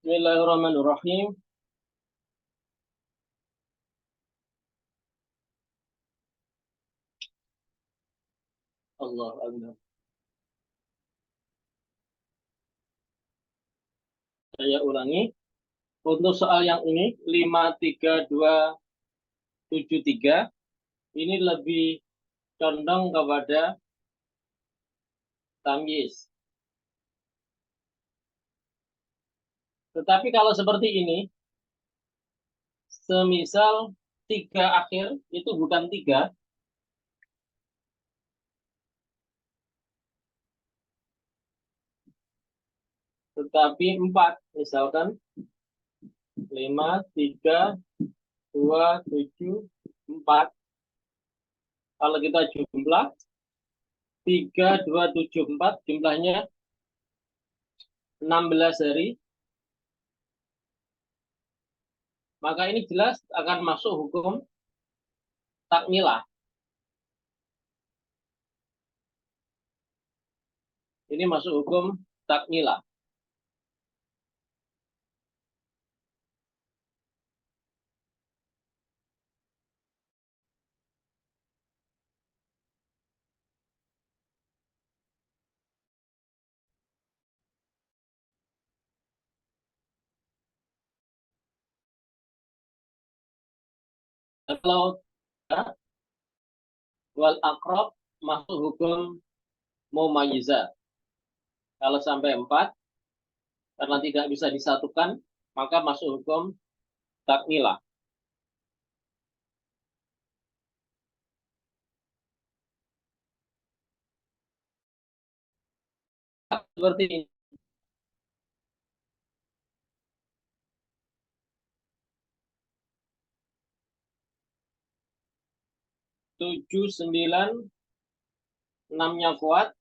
Bismillahirrahmanirrahim. Allah Akbar. Saya ulangi. Untuk soal yang ini 53273 ini lebih condong kepada tamyiz. Tetapi kalau seperti ini, semisal tiga akhir itu bukan tiga, tetapi empat. Misalkan 53274. Kalau kita jumlah 3274 jumlahnya 16 hari. Maka ini jelas akan masuk hukum takmilah. Ini masuk hukum takmilah. Kalau wal akrab masuk hukum mumayyizah. Kalau sampai 4 karena tidak bisa disatukan, maka masuk hukum takmilah. Seperti ini. 7, 9, 6-nya kuat.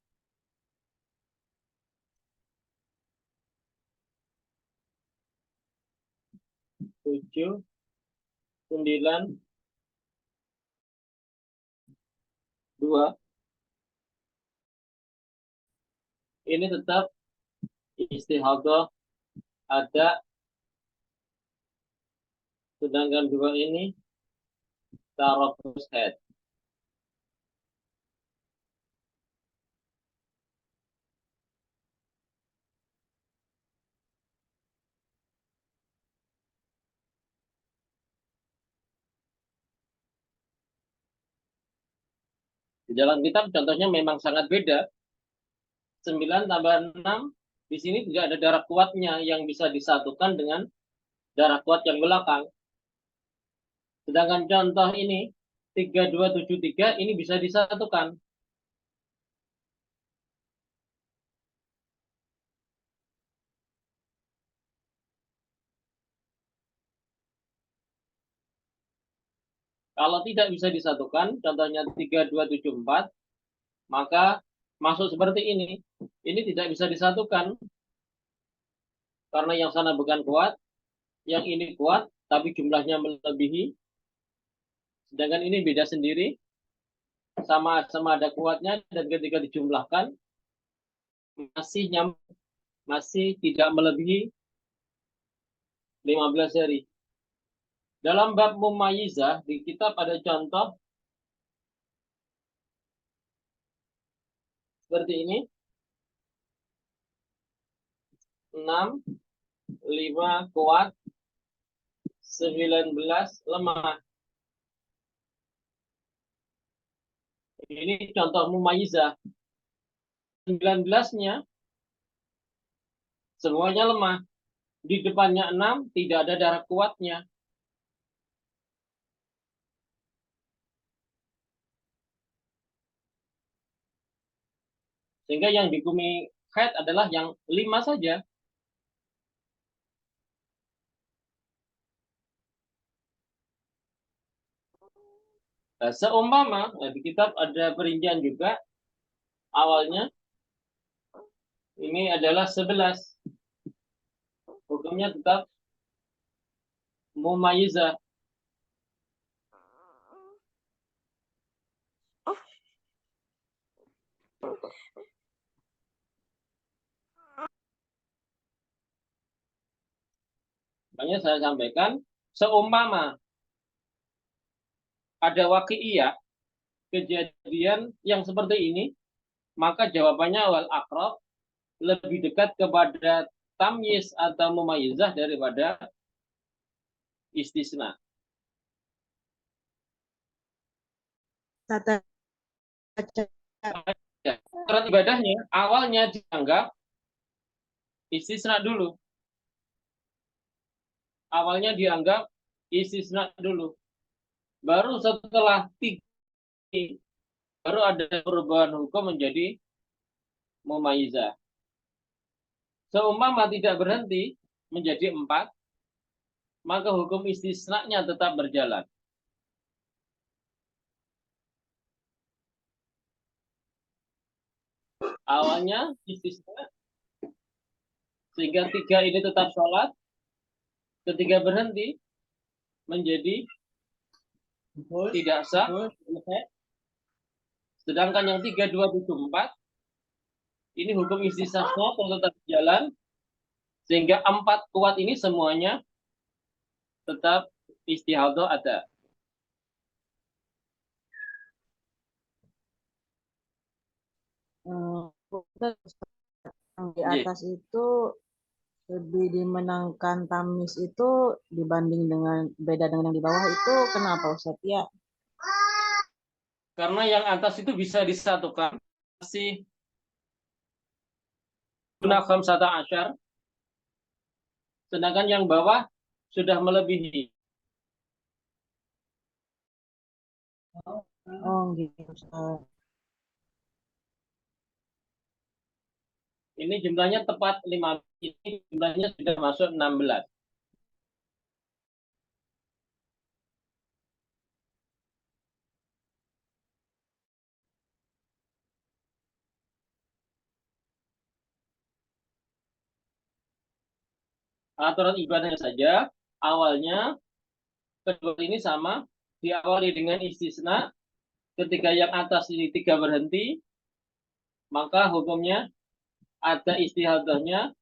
7, 9, 2. Ini tetap istihadah ada, sedangkan 2 ini tarabus head. Di dalam kitab contohnya memang sangat beda. 9 tambah 6, di sini tidak ada darah kuatnya yang bisa disatukan dengan darah kuat yang belakang. Sedangkan contoh ini 3273 ini bisa disatukan. Kalau tidak bisa disatukan, contohnya 3274, maka masuk seperti ini. Ini tidak bisa disatukan karena yang sana bukan kuat, yang ini kuat tapi jumlahnya melebihi. Sedangkan ini beda sendiri, sama ada kuatnya, dan ketika dijumlahkan masih tidak melebihi 15 hari. Dalam bab mumayyizah di kitab ada contoh seperti ini. 6, 5 kuat, 19 lemah. Ini contoh mumayyizah. 19-nya semuanya lemah. Di depannya 6 tidak ada darah kuatnya. Sehingga yang dihukumi haid adalah yang 5 saja. Nah, seumpama di kitab ada perincian juga, awalnya ini adalah 11. Hukumnya tetap mumayyizah. Makanya saya sampaikan, seumpama ada waqi'iyah, kejadian yang seperti ini, maka jawabannya wal aqrab lebih dekat kepada tamyiz atau mumayyizah daripada istisna. Tata Ya, syarat ibadahnya awalnya dianggap istisna dulu. Awalnya dianggap istisna dulu. Baru setelah tiga, baru ada perubahan hukum menjadi mumayyizah. Seumpama tidak berhenti menjadi 4, maka hukum istisna-nya tetap berjalan. Awalnya istisna, sehingga 3 ini tetap sholat. Ketika berhenti menjadi tidak sah. Sedangkan yang 3, 2, 7, 4 ini hukum istisnanya tetap jalan, sehingga 4 kuat ini semuanya tetap istihadah ada. Yang di atas itu lebih dimenangkan tamis itu dibanding dengan beda dengan yang di bawah itu kenapa Ustaz ya? Karena yang atas itu bisa disatukan masih guna khamsata asyar, sedangkan yang bawah sudah melebihi. Oh gitu Ustaz. Ini jumlahnya tepat 5, ini jumlahnya sudah masuk 16. Aturan ibadahnya saja awalnya kedua ini sama, diawali dengan istisna. Ketika yang atas ini 3 berhenti, maka hukumnya ada istihadahnya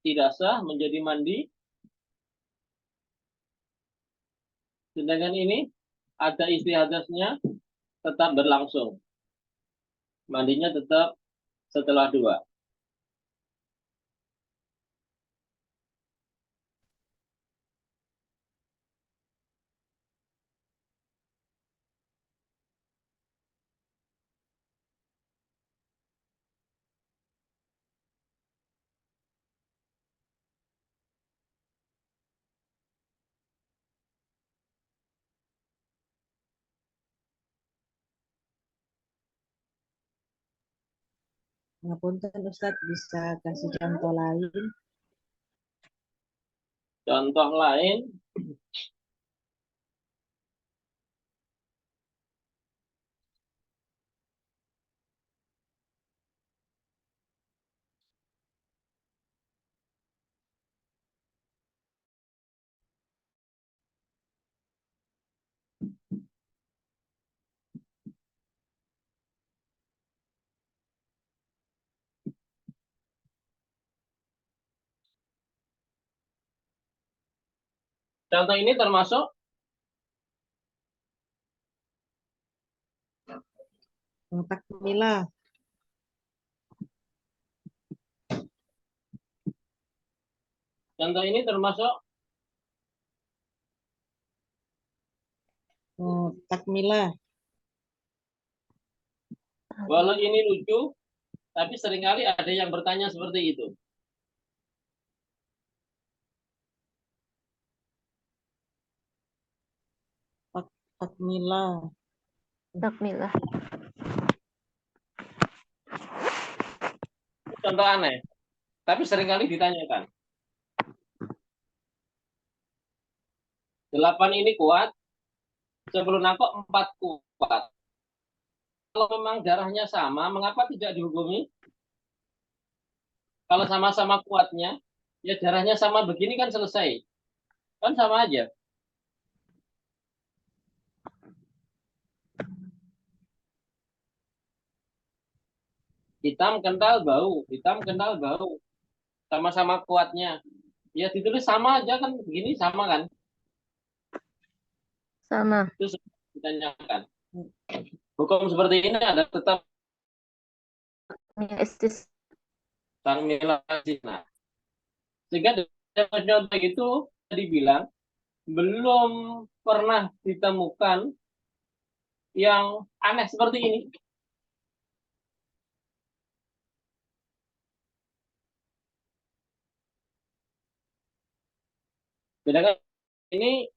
tidak sah menjadi mandi. Sedangkan ini ada istihadahnya tetap berlangsung. Mandinya tetap setelah 2. Ngapunten Ustaz bisa kasih contoh lain? Contoh lain, contoh ini termasuk Takmilah. contoh ini termasuk Takmilah. walau ini lucu, tapi seringkali ada yang bertanya seperti itu. Takmilah. Takmilah. Contoh aneh, tapi seringkali ditanyakan. 8 ini kuat, 10 nangkok 4 kuat. Kalau memang darahnya sama, mengapa tidak dihukumi? Kalau sama-sama kuatnya, ya darahnya sama begini kan selesai. Kan sama aja. Hitam kental bau, hitam kental bau. Sama-sama kuatnya. Ya ditulis sama aja kan, begini sama kan? Sama. Itu sudah ditanyakan. Hukum seperti ini ada tetap Ya, istis. takmilah zina. Sehingga dalam contoh itu dibilang belum pernah ditemukan yang aneh seperti ini. Sedangkan ini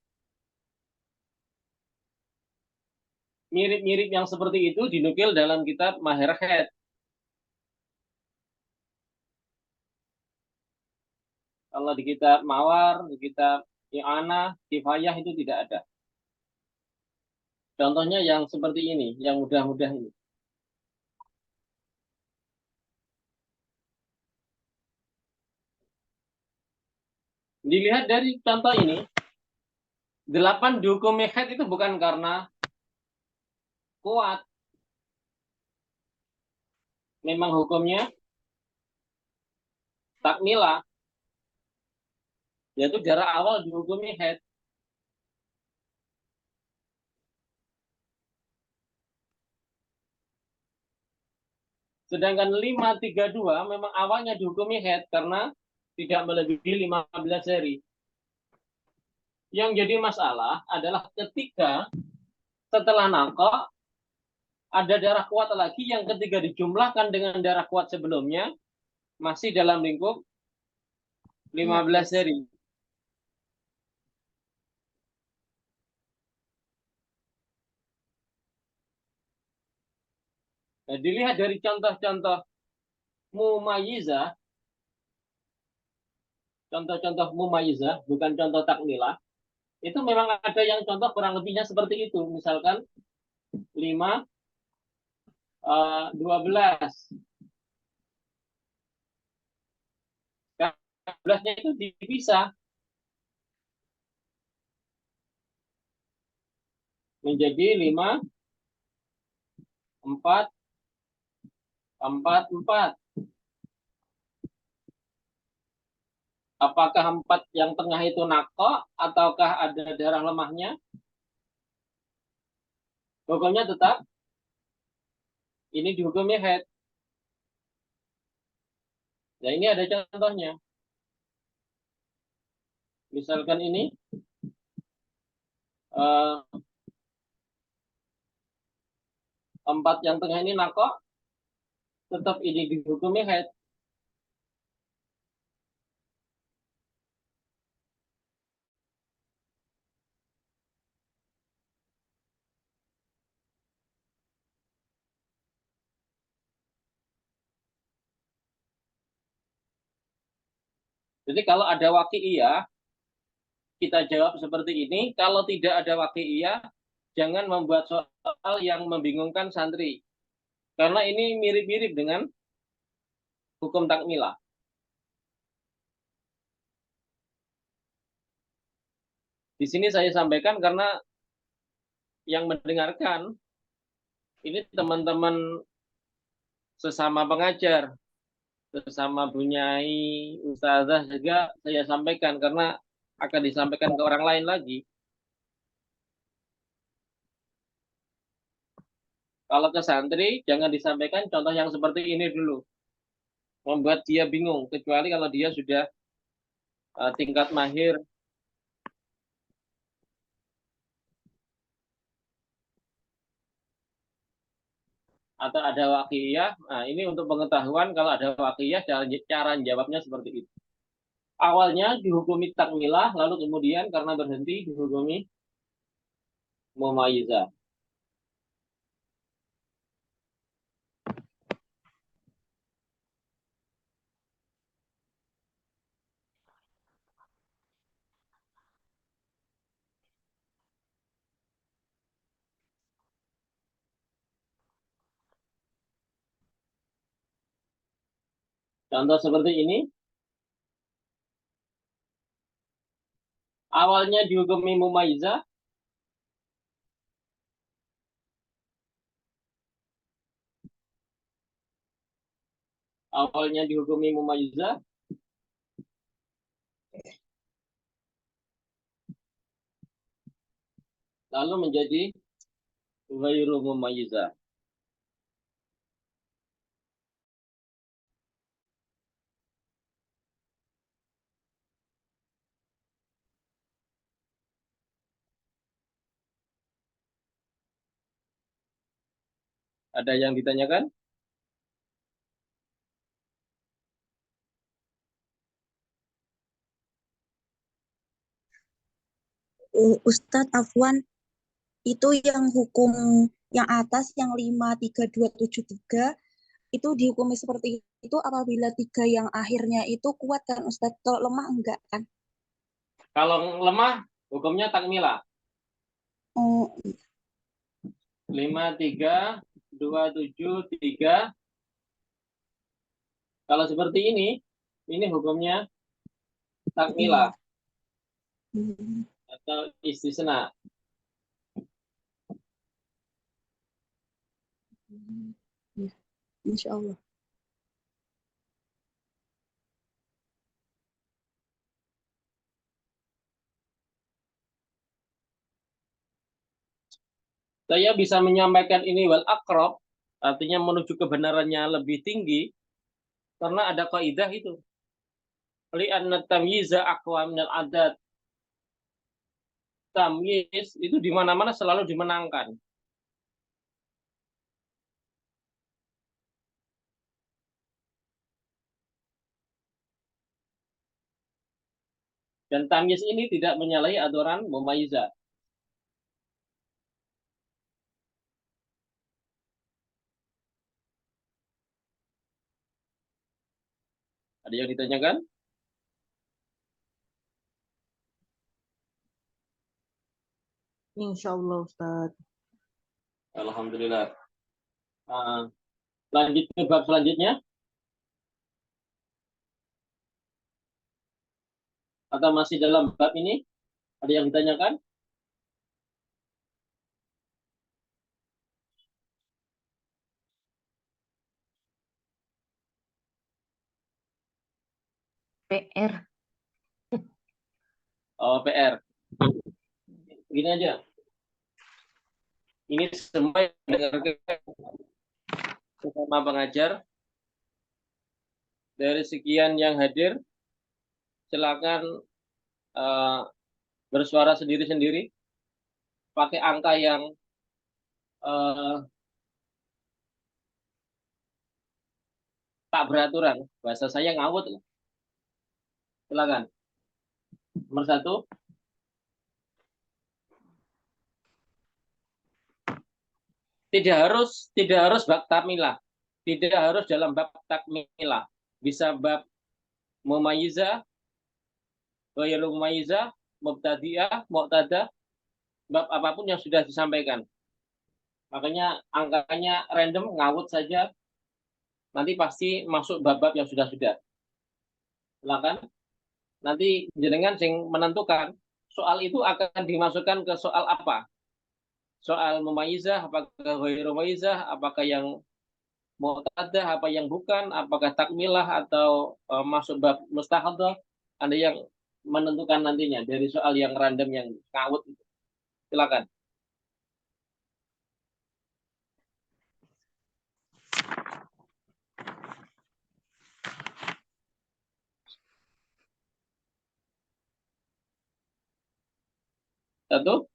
mirip-mirip yang seperti itu dinukil dalam kitab Maherhet. Kalau di kitab Mawar, di kitab I'anah, Kifayah itu tidak ada. Contohnya yang seperti ini, yang mudah-mudah ini. Dilihat dari contoh ini, 8 dihukumi haid itu bukan karena kuat. Memang hukumnya takmilah, yaitu jarak awal dihukumi haid. Sedangkan 532 memang awalnya dihukumi haid karena tidak melebihi 15 hari. Yang jadi masalah adalah ketika setelah naqah ada darah kuat lagi yang ketika dijumlahkan dengan darah kuat sebelumnya masih dalam lingkup 15 hari. Nah, dilihat dari contoh-contoh mumayizah, contoh-contoh mumayizah, bukan contoh takmilah, itu memang ada yang contoh kurang lebihnya seperti itu. Misalkan 5, 12. 12-nya itu dipisah menjadi 5, 4, 4, 4. Apakah 4 yang tengah itu naqah ataukah ada darah lemahnya? Hukumnya tetap ini dihukumi haid. Nah, ini ada contohnya. Misalkan ini 4 yang tengah ini naqah, tetap ini dihukumi haid. Jadi kalau ada waqi'iyah, kita jawab seperti ini. Kalau tidak ada waqi'iyah, jangan membuat soal yang membingungkan santri. Karena ini mirip-mirip dengan hukum takmilah. Di sini saya sampaikan karena yang mendengarkan ini teman-teman sesama pengajar, sesama bunyai, ustazah juga saya sampaikan karena akan disampaikan ke orang lain lagi. Kalau ke santri, jangan disampaikan contoh yang seperti ini dulu. Membuat dia bingung, kecuali kalau dia sudah tingkat mahir. Atau ada wakiyah. Nah, ini untuk pengetahuan kalau ada wakiyah, cara jawabnya seperti itu. Awalnya dihukumi takmilah, lalu kemudian karena berhenti dihukumi mumayizah. Contoh seperti ini, awalnya dihukumi mumayizah, awalnya dihukumi mumayizah, lalu menjadi ghairu mumayyizah. Ada yang ditanyakan? Ustadz Afwan, itu yang hukum yang atas yang 53273 itu dihukumi seperti itu apabila 3 yang akhirnya itu kuat kan Ustadz, kalau lemah enggak kan? Kalau lemah, hukumnya takmilah. Oh, 53273. Kalau seperti ini hukumnya takmilah atau istisna. Ya, Insya Allah. Saya bisa menyampaikan ini wal aqrab, artinya menuju kebenarannya lebih tinggi, karena ada kaidah itu. Li'anna tamyiza aqwa minal adat. Tamyiz itu di mana-mana selalu dimenangkan. Dan tamyiz ini tidak menyalahi aturan mumayyizah. Ada yang ditanyakan? Insya Allah Ustadz. Alhamdulillah. Lanjut ke bab selanjutnya. Atau masih dalam bab ini? Ada yang ditanyakan? PR. Oh, PR. Gini aja. Ini semua yang dengarkan sesama pengajar. Dari sekian yang hadir, silakan bersuara sendiri-sendiri. Pakai angka yang tak beraturan. Bahasa saya ngawut. Silakan. Nomor 1. Tidak harus bab takmilah. Tidak harus dalam bab takmilah. Bisa bab mumayyizah, ghairu mumayyizah, mubtadi'ah, muqtadah, bab apapun yang sudah disampaikan. Makanya angkanya random, ngawut saja. Nanti pasti masuk bab-bab yang sudah-sudah. Silakan. Nanti jenengan sing menentukan soal itu akan dimasukkan ke soal apa. Soal mumayyizah, apakah ghairu mumayyizah, apakah yang muqtadah, apa yang bukan, apakah takmilah atau masuk bab mustahadhah. Ada yang menentukan nantinya dari soal yang random yang ngawut itu. Silakan. Satu.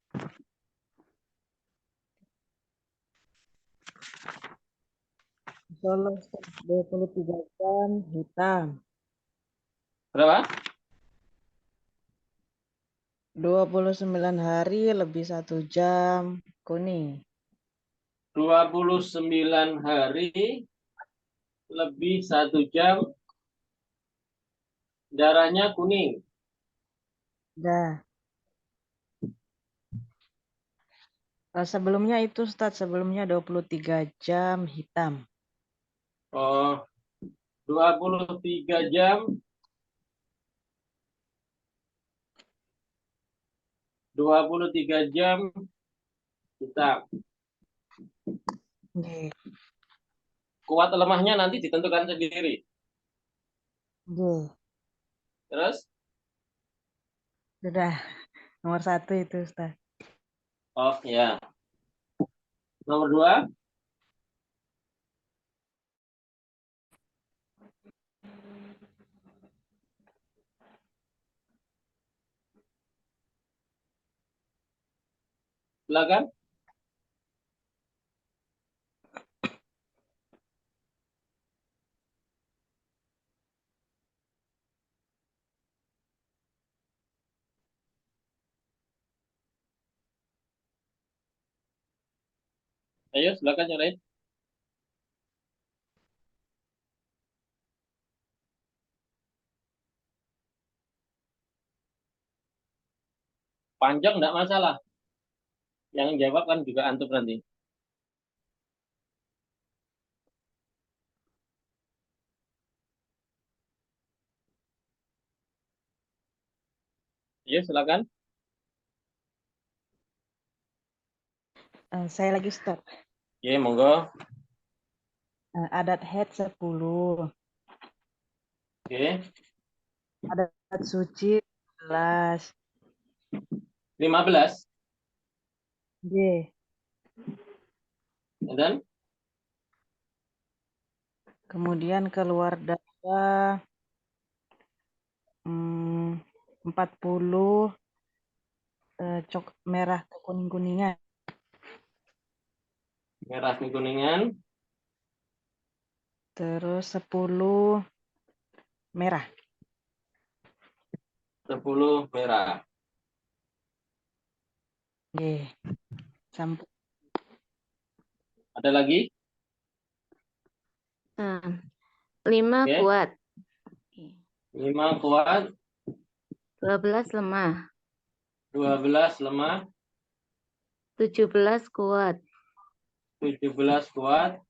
Insya Allah Ustadz, 23 jam hitam. Berapa? 29 hari lebih 1 jam kuning. 29 hari lebih 1 jam darahnya kuning. Dah. Sebelumnya itu Ustadz, sebelumnya 23 jam hitam. Oh, 23 jam 23 jam hitam. Nggih. Kuat lemahnya nanti ditentukan sendiri. Nggih. Terus Sudah nomor 1 itu Ustadz. Oh ya. Nomor 2. Silakan. Ayo silakan yang lain. Panjang enggak masalah. Yang jawab kan juga antum nanti. Ayo silakan. Saya lagi Ustaz. Oke, monggo. Adat haid 10. Oke. Adat suci 11. 15. G. Dan Kemudian keluar darah 40, merah ke kuning-kuningan. merah kuningan. Terus 10 merah. 10 merah. G. Sampai Ada lagi? 5 Oke. kuat. 5 kuat. 12 lemah. 12 lemah. 17 kuat. 17 kuat.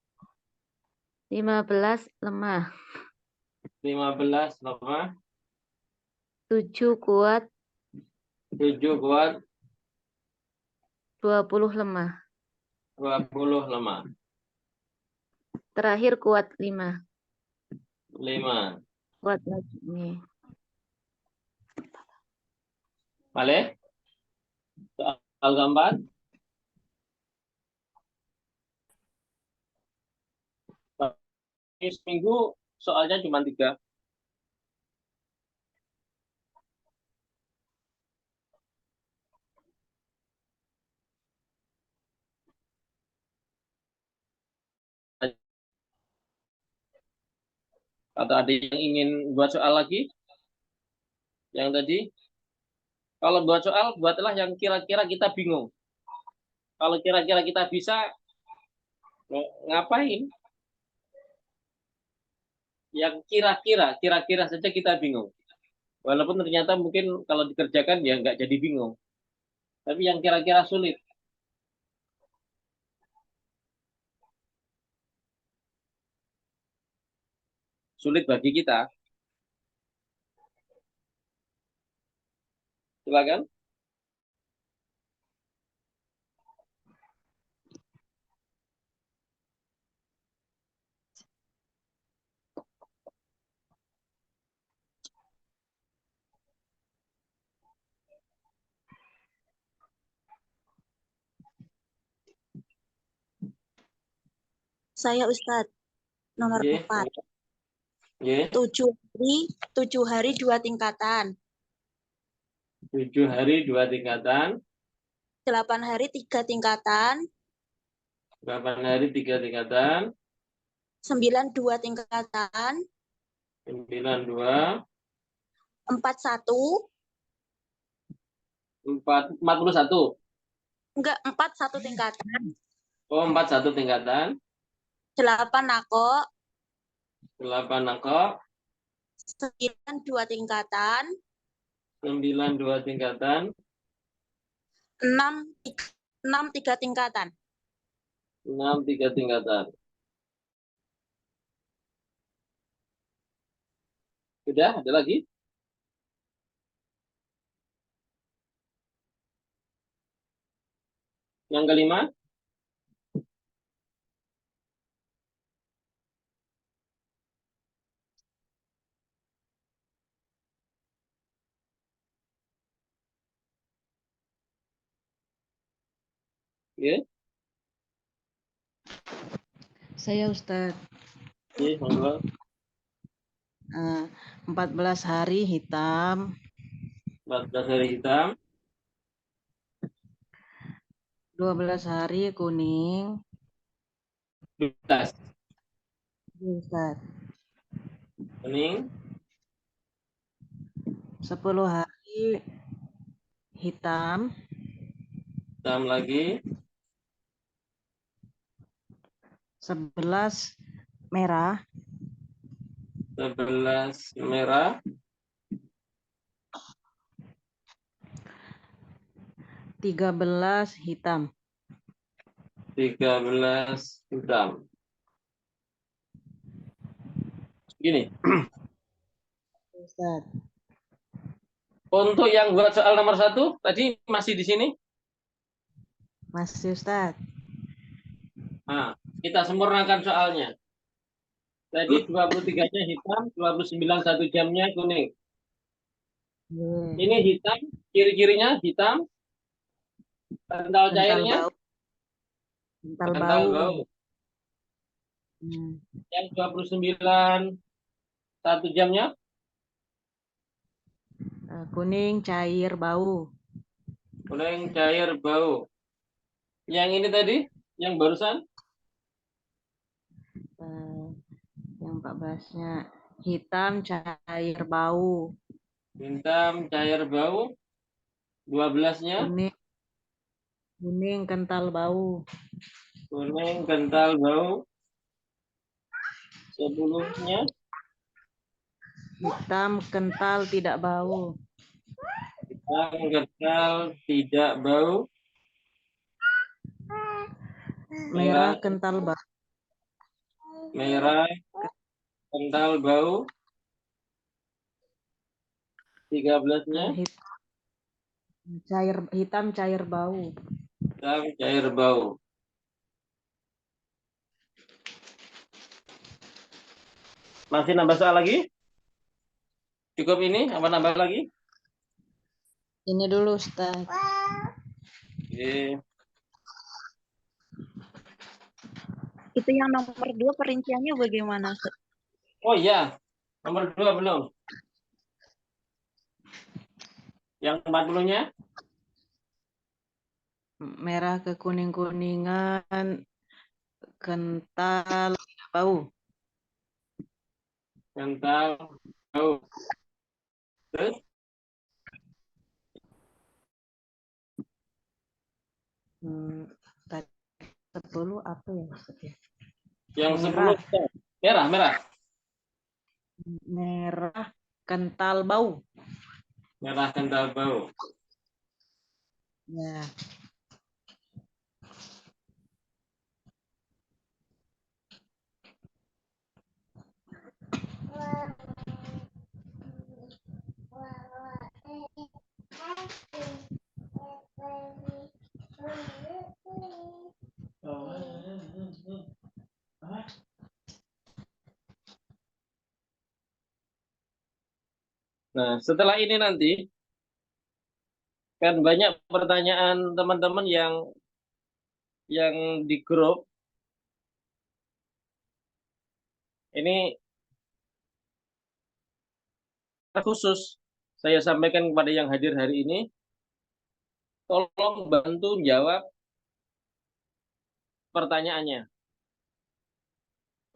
15 lemah. 15 lemah. 7 kuat. 7 kuat. 20 lemah. 20 lemah. Terakhir kuat 5. 5. Kuat lagi nih. Balik. Soal keempat. Ini seminggu soalnya cuma 3. Atau ada yang ingin buat soal lagi? Yang tadi? Kalau buat soal, buatlah yang kira-kira kita bingung. Kalau kira-kira kita bisa, ngapain? Yang kira-kira saja kita bingung. Walaupun ternyata mungkin kalau dikerjakan ya nggak jadi bingung. Tapi yang kira-kira sulit. Sulit bagi kita. Silakan. Saya Ustadz, nomor Ye, 4. ye. 7 hari 2 tingkatan. 7 hari 2 tingkatan. 8 hari 3 tingkatan. 8 hari 3 tingkatan. 9 2 tingkatan. 9 2. 41. 41. Enggak, 4 1 tingkatan. Oh, 41 tingkatan. 8 nako. 8 nako. 9 2 tingkatan. 9 2 tingkatan. 6 3 tingkatan. 6 3 tingkatan. Sudah, ada lagi? Yang kelima? Ya, Saya Ustadz. ya, monggo. 14 hari hitam, 14 hari hitam, 12 hari kuning. 12 Ya, Ustadz. kuning, 10 hari hitam, hitam lagi, 11 merah, 11 merah, 13 hitam. 13 hitam. Gini, Ustadz. untuk yang buat soal nomor 1 tadi masih di sini. Masih Ustadz. Nah, kita sempurnakan soalnya. Tadi 23-nya hitam, 29 1 jamnya kuning. Ya. Ini hitam, ciri-cirinya hitam, kental Kental cairnya, bau. Kental kental bau. bau. Yang 29 1 jamnya, Kuning cair bau. kuning cair bau. Yang ini tadi, yang barusan, Yang 14-nya hitam cair bau. hitam cair bau. 12-nya, Kuning kental bau. kuning kental bau. 10-nya, Hitam kental tidak bau. hitam kental tidak bau. Merah kental bau. Merah kental bau. 13-nya, Hitam cair bau. hitam cair bau. Masih nambah soal lagi? Cukup ini? Apa nambah lagi? Ini dulu Ustaz. Oke. Itu yang nomor 2 perinciannya bagaimana, Ustaz? Oh iya, nomor 2 belum. Yang 40-nya? Merah ke kuning-kuningan, kental bau. Kental bau. Terus? Tadi 10 apa ya Ustaz ya? Yang Merah. 10 merah, merah. Merah kental bau. Merah kental bau. Ya. Nah, setelah ini nanti kan banyak pertanyaan teman-teman yang di grup. Ini khusus saya sampaikan kepada yang hadir hari ini, tolong bantu jawab pertanyaannya.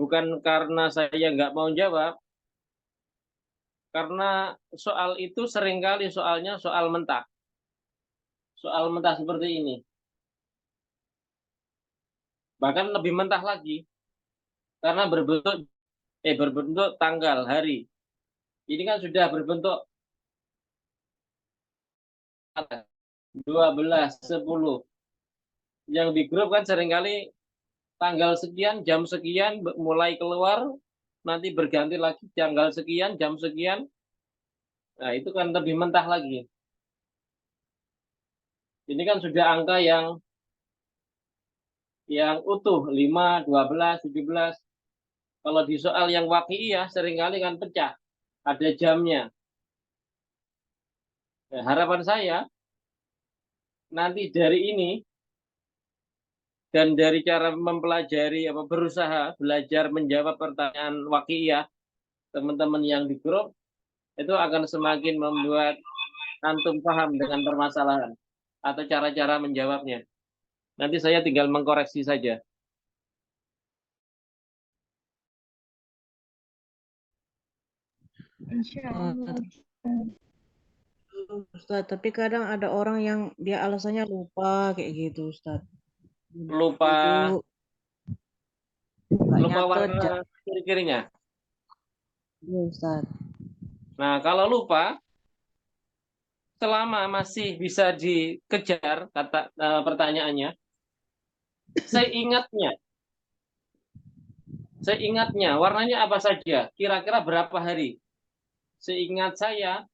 Bukan karena saya nggak mau jawab, karena soal itu seringkali soalnya soal mentah. Soal mentah seperti ini. Bahkan lebih mentah lagi, karena berbentuk tanggal, hari. Ini kan sudah berbentuk 12, 10. Yang di grup kan seringkali tanggal sekian, jam sekian, mulai keluar, nanti berganti lagi tanggal sekian, jam sekian. Nah, itu kan lebih mentah lagi. Ini kan sudah angka yang utuh, 5, 12, 17. Kalau di soal yang waqi'iyah seringkali kan pecah. Ada jamnya. Nah, harapan saya nanti dari ini dan dari cara mempelajari apa berusaha belajar menjawab pertanyaan waqiah teman-teman yang di grup itu akan semakin membuat antum paham dengan permasalahan atau cara-cara menjawabnya. Nanti saya tinggal mengkoreksi saja. Insya Allah. Ustaz, tapi kadang ada orang yang dia alasannya lupa kayak gitu, Ustaz. Lupa Itu nggak lupa nyatet, warna kiri-kirinya. ya, Ustaz. Nah, kalau lupa selama masih bisa dikejar kata pertanyaannya, seingatnya warnanya apa saja, kira-kira berapa hari? Seingat saya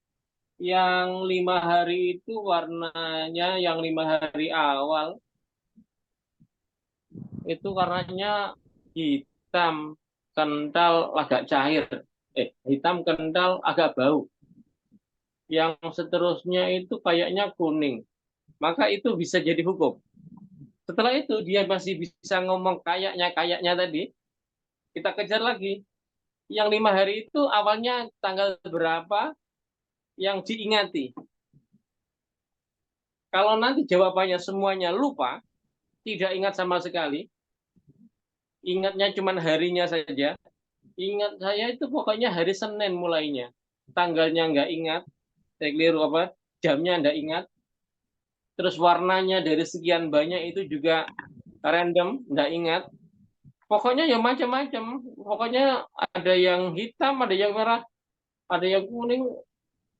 yang 5 hari itu warnanya yang 5 hari awal itu warnanya hitam kental agak cair, hitam kental agak bau. Yang seterusnya itu kayaknya kuning, maka itu bisa jadi hukum. Setelah itu dia masih bisa ngomong kayaknya tadi, kita kejar lagi. Yang 5 hari itu awalnya tanggal berapa yang diingati. Kalau nanti jawabannya semuanya lupa, tidak ingat sama sekali, ingatnya cuma harinya saja. Ingat saya itu pokoknya hari Senin mulainya. Tanggalnya nggak ingat, saya keliru apa, jamnya nggak ingat. Terus warnanya dari sekian banyak itu juga random, nggak ingat. Pokoknya ya macam-macam. Pokoknya ada yang hitam, ada yang merah, ada yang kuning.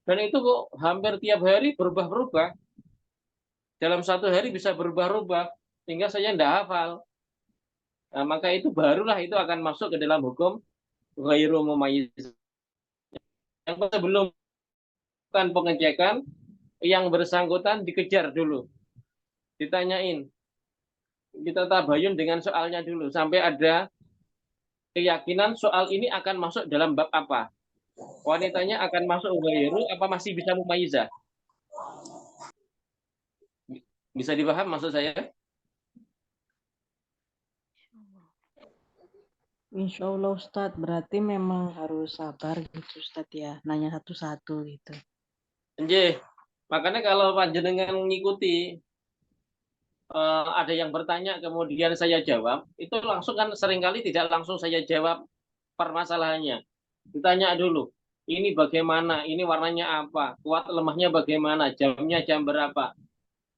Dan itu kok hampir tiap hari berubah-berubah. Dalam satu hari bisa berubah-ubah. Sehingga saya tidak hafal. Nah, maka itu barulah itu akan masuk ke dalam hukum ghairu mumayyiz. Yang sebelum pengecekan, yang bersangkutan dikejar dulu. Ditanyain. Kita tabayun dengan soalnya dulu. Sampai ada keyakinan soal ini akan masuk dalam bab apa. Wanitanya akan masuk ghairu apa masih bisa mumayyizah? Bisa dipaham maksud saya? Insya Allah Ustadz, berarti memang harus sabar gitu Ustadz ya, nanya satu-satu gitu. Nggih. Makanya kalau panjenengan mengikuti ada yang bertanya kemudian saya jawab, itu langsung kan seringkali tidak langsung saya jawab permasalahannya. Ditanya dulu, ini bagaimana, ini warnanya apa, kuat lemahnya bagaimana, jamnya jam berapa.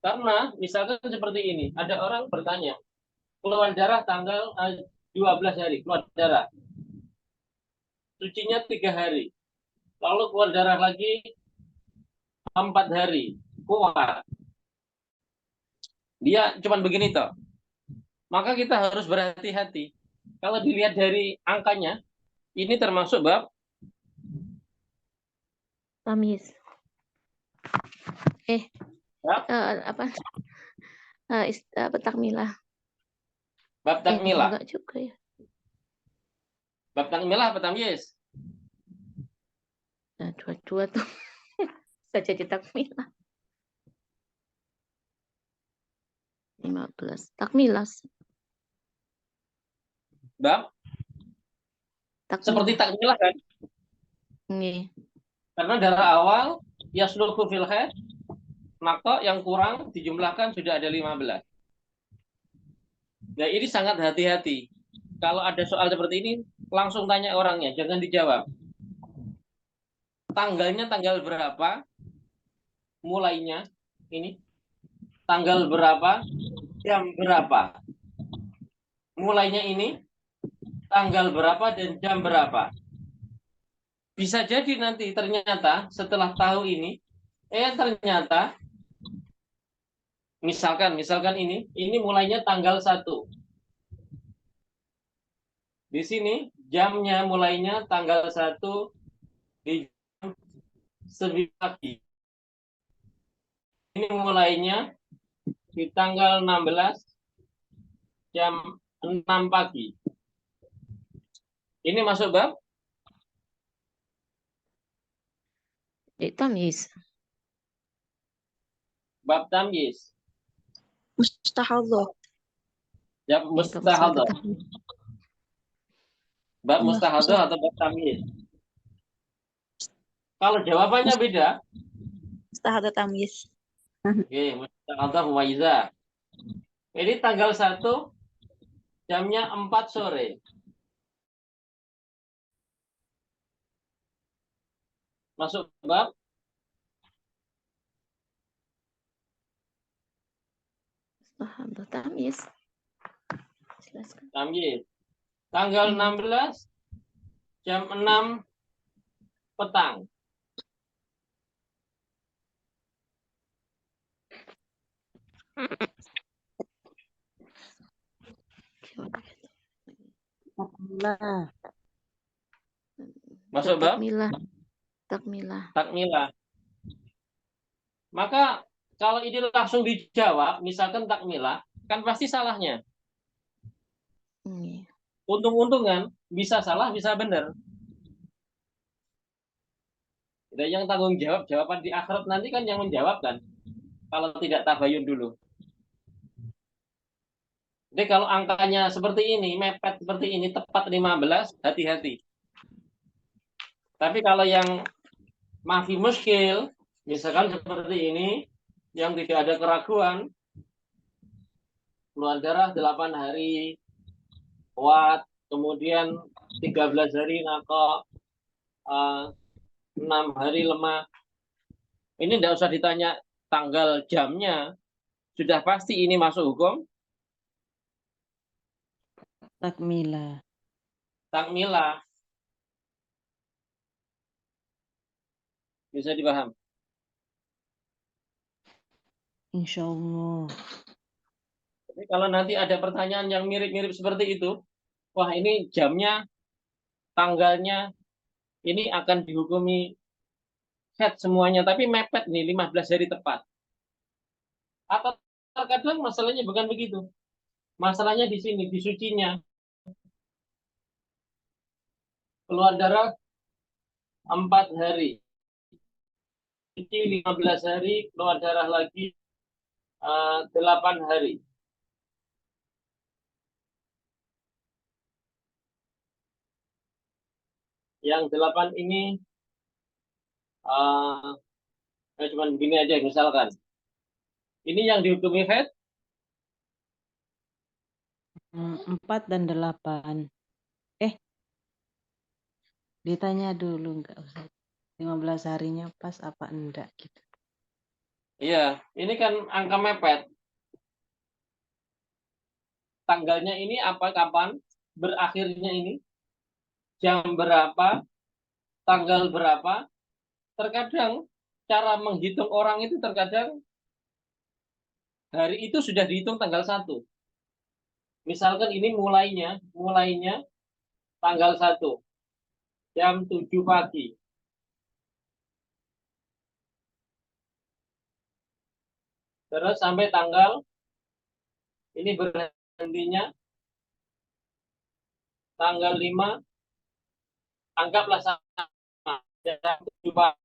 Karena misalkan seperti ini, ada orang bertanya, keluar darah tanggal 12 hari, keluar darah. Sucinya 3 hari. Lalu keluar darah lagi 4 hari. Kuat. Dia cuma begini toh. Maka kita harus berhati-hati. Kalau dilihat dari angkanya, ini termasuk bab Tamis. bab, Apa? Apa takmilah? bab takmilah. Enggak juga ya. Bab takmilah apa tamyiz? Nah, dua-dua tuh. Bisa jadi takmilah. 15. Takmilas. Bab seperti takmilah kan? Nih. Karena darah awal yasluhu fil khair, maka yang kurang dijumlahkan sudah ada 15. Nah, ini sangat hati-hati. Kalau ada soal seperti ini, langsung tanya orangnya, jangan dijawab. Tanggalnya tanggal berapa? Mulainya ini. Tanggal berapa? Jam berapa? Mulainya ini. Tanggal berapa dan jam berapa? Bisa jadi nanti ternyata setelah tahu ini, ternyata misalkan ini mulainya tanggal 1. Di sini jamnya mulainya tanggal 1 di jam 9 pagi. Ini mulainya di tanggal 16 jam 6 pagi. Ini masuk bab Tamyiz. bab tamyiz. Mustahadzoh. Bab mustahadah. Bab Iya, mustahadah atau bab tamyiz. Kalau jawabannya beda, Mustahadah tamyiz. oke, mustahadah muwayyizah. Ini tanggal 1 jamnya 4 sore. Masuk bab Mustahadah tamyiz. Jelaskan. tamyiz. Tanggal 16 jam 6 petang. Takmilah. Masuk bab Takmilah. Takmilah. takmilah. Maka kalau ini langsung dijawab, misalkan takmilah, kan pasti salahnya. Iya. Untung-untungan bisa salah, bisa benar. Dan yang tanggung jawab jawaban di akhirat nanti kan yang menjawab kan. Kalau tidak tabayun dulu. Jadi kalau angkanya seperti ini, mepet seperti ini, tepat 15, hati-hati. Tapi kalau yang mafi muskil, misalkan seperti ini, yang tidak ada keraguan, keluar darah 8 hari, kuat, kemudian 13 hari nakok, 6 hari lemah. Ini tidak usah ditanya tanggal jamnya, sudah pasti ini masuk hukum Takmilah. takmilah. Bisa dipaham? Insya Allah. Jadi kalau nanti ada pertanyaan yang mirip-mirip seperti itu, wah ini jamnya, tanggalnya, ini akan dihukumi head semuanya, tapi mepet nih 15 hari tepat. Atau terkadang masalahnya bukan begitu. Masalahnya di sini, di sucinya. Keluar darah 4 hari. Suci 15 hari, keluar darah lagi 8 hari. Yang 8 ini cuma begini aja misalkan. Ini yang dihukumi head 4 dan 8. Ditanya dulu, enggak usah. 15 harinya pas apa enggak gitu. iya, ini kan angka mepet. Tanggalnya ini apa, kapan, berakhirnya ini, jam berapa, tanggal berapa. Terkadang cara menghitung orang itu terkadang hari itu sudah dihitung tanggal 1. Misalkan ini mulainya tanggal 1, jam 7 pagi. Terus sampai tanggal, ini berhentinya tanggal 5, anggaplah sama, jam 7 pagi.